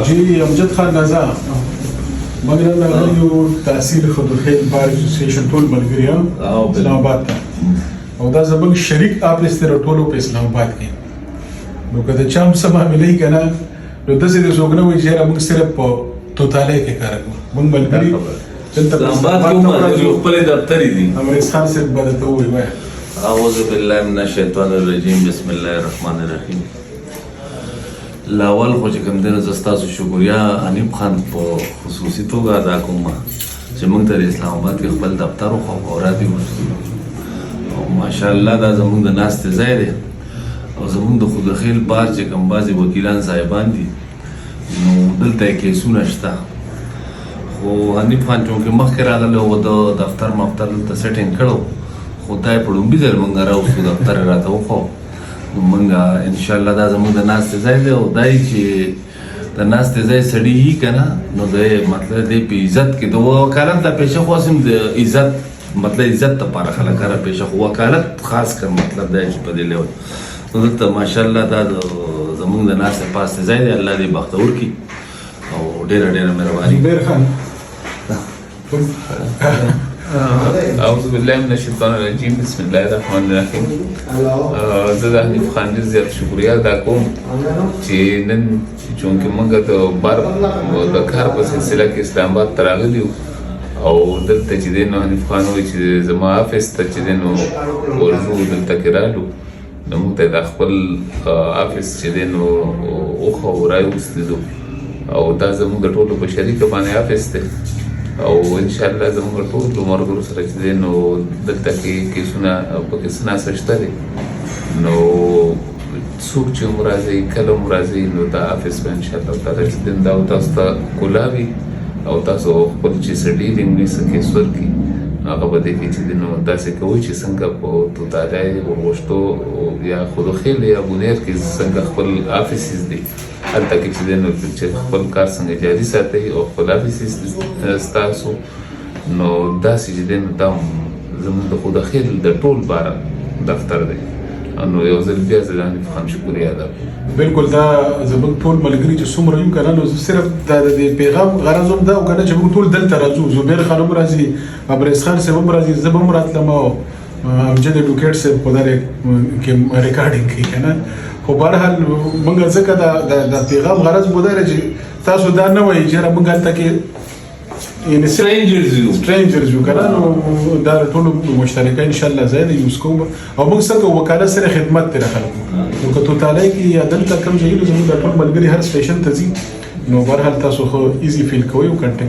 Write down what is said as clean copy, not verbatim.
جی امجد خان رضا موږ نن راغلي یو تحصیل خودخیل بار اسوسییشن ټول ملګري اسلام آباد ته او دا زموږ شریک آفس دی ټولو په اسلام آباد کې نو که د چا هم څه معاملې که نه نو داسې د څوک نه وایي چې یاره موږ صرف په توتالۍ کې کار کوو موږ ملګري امریز خان صاحب به درته ووایي وایه اعوذ بالله من الشیطان الرجیم بسم الله الرحمن الرحیم لاول خو چې کوم دی نو زه ستاسو شکریا حنیف خان په خصوصي توګه ادا کوم چې موږ ته د اسلام آباد کې خپل دفتر وښود او راډیو وشو او ماشاءالله دا زموږ د ناستې ځای دی او زموږ د خودخیل بار چې کوم بعضې وکیلان صاحبان دي نو دلته یې کیسونه شته خو حنیف خان چونکې مخکې راغلی و د دفتر مفتر دلته سیټینګ کړی خو دا یې په لومړي ځل موږ راوستو دفتر یې راته وښو نو موږ انشاءالله دا زموږ د ناستې ځای دی او دا یې چې د ناستې ځای سړي یي که نه نو دی مطلب دی په عزت کې د وکالت دا پیشه خو هسې د عزت مطلب عزت دپاره خلک هره پیشه خو وکالت خاص کر مطلب دی چې په دې لیول نو دلته ماشاءالله دا زموږ د ناستې پاستې ځای دی الله دې بختور کړي او ډېره ډېره مهرباني زبیر خان اعوذ بالله من الشیطان الرجیم بسم الله الرحمن الرحیم زه د حنیف خان ډېر زیات شکریا ادا کوم چې نن چونکې موږ د بار د کار په سلسله کې اسلام آباد ته راغلي او دلته چې دی نو حنیف خان وایي چې زما آفس ته چې دی نو ورځو دلته کې رالو نو موږ ته د خپل آفس چې دی نو وښه او راوستلو او دا زموږ د ټولو په شریکه باندې آفس دی او انشاءالله زموږ ټولو ملګرو سره چې دی نو دلته کې کیسونه پکې څه ناسه شته دی نو څوک چې هم راځي کله هم راځي نو دا آفس به انشاءالله تعالی چې دی دا تاسو ته کولاوي او تاسو خپل چې څه ډیلینګ وي څه کیس ورکړي هغه به دې کې چې دی نو داسې کوئ چې څنګه په توتالۍ ورغوښتو یا خودخیل یا بونیر کې څنګه خپل آفسیز دي هلته کې چې دی نو چې خپل کار څنګه جاري ساتئ او خپل آفسیز ستاسو نو داسې چې دی نو دا زموږ د خودخیل د ټول باره دفتر دی نو یو ځل بیا زه د حنیف خان شکریا ادا کوم بالکل دا زموږ ټول ملګري چې څومره یو که نه نو صرف دا د پیغام غرض هم دا او که نه چې موږ ټول دلته راځو زبیر خان هم راځي ابریز خان صاحب هم راځي زه به هم راتلم او امجد اډوکیټ صاحب په دغه کې ریکارډینګ کوي که نه خو بهرحال موږ ځکه د پیغام غرض مو دا دی چې تاسو دا نه وایي چې موږ هلته کې یعنې سټرینجرز یو که نه نو دا ټولو مشترکه انشاءالله ځای دی یوز کوو او موږ څه کوو وکالت سره خدمت دی د خلکو نو که توتالۍ کې یا دلته کوم ځای زموږ دا ټول ملګري هر سټیشن ته ځي نو بهرحال تاسو خو ایزي فیل کوئ او کنټیکټ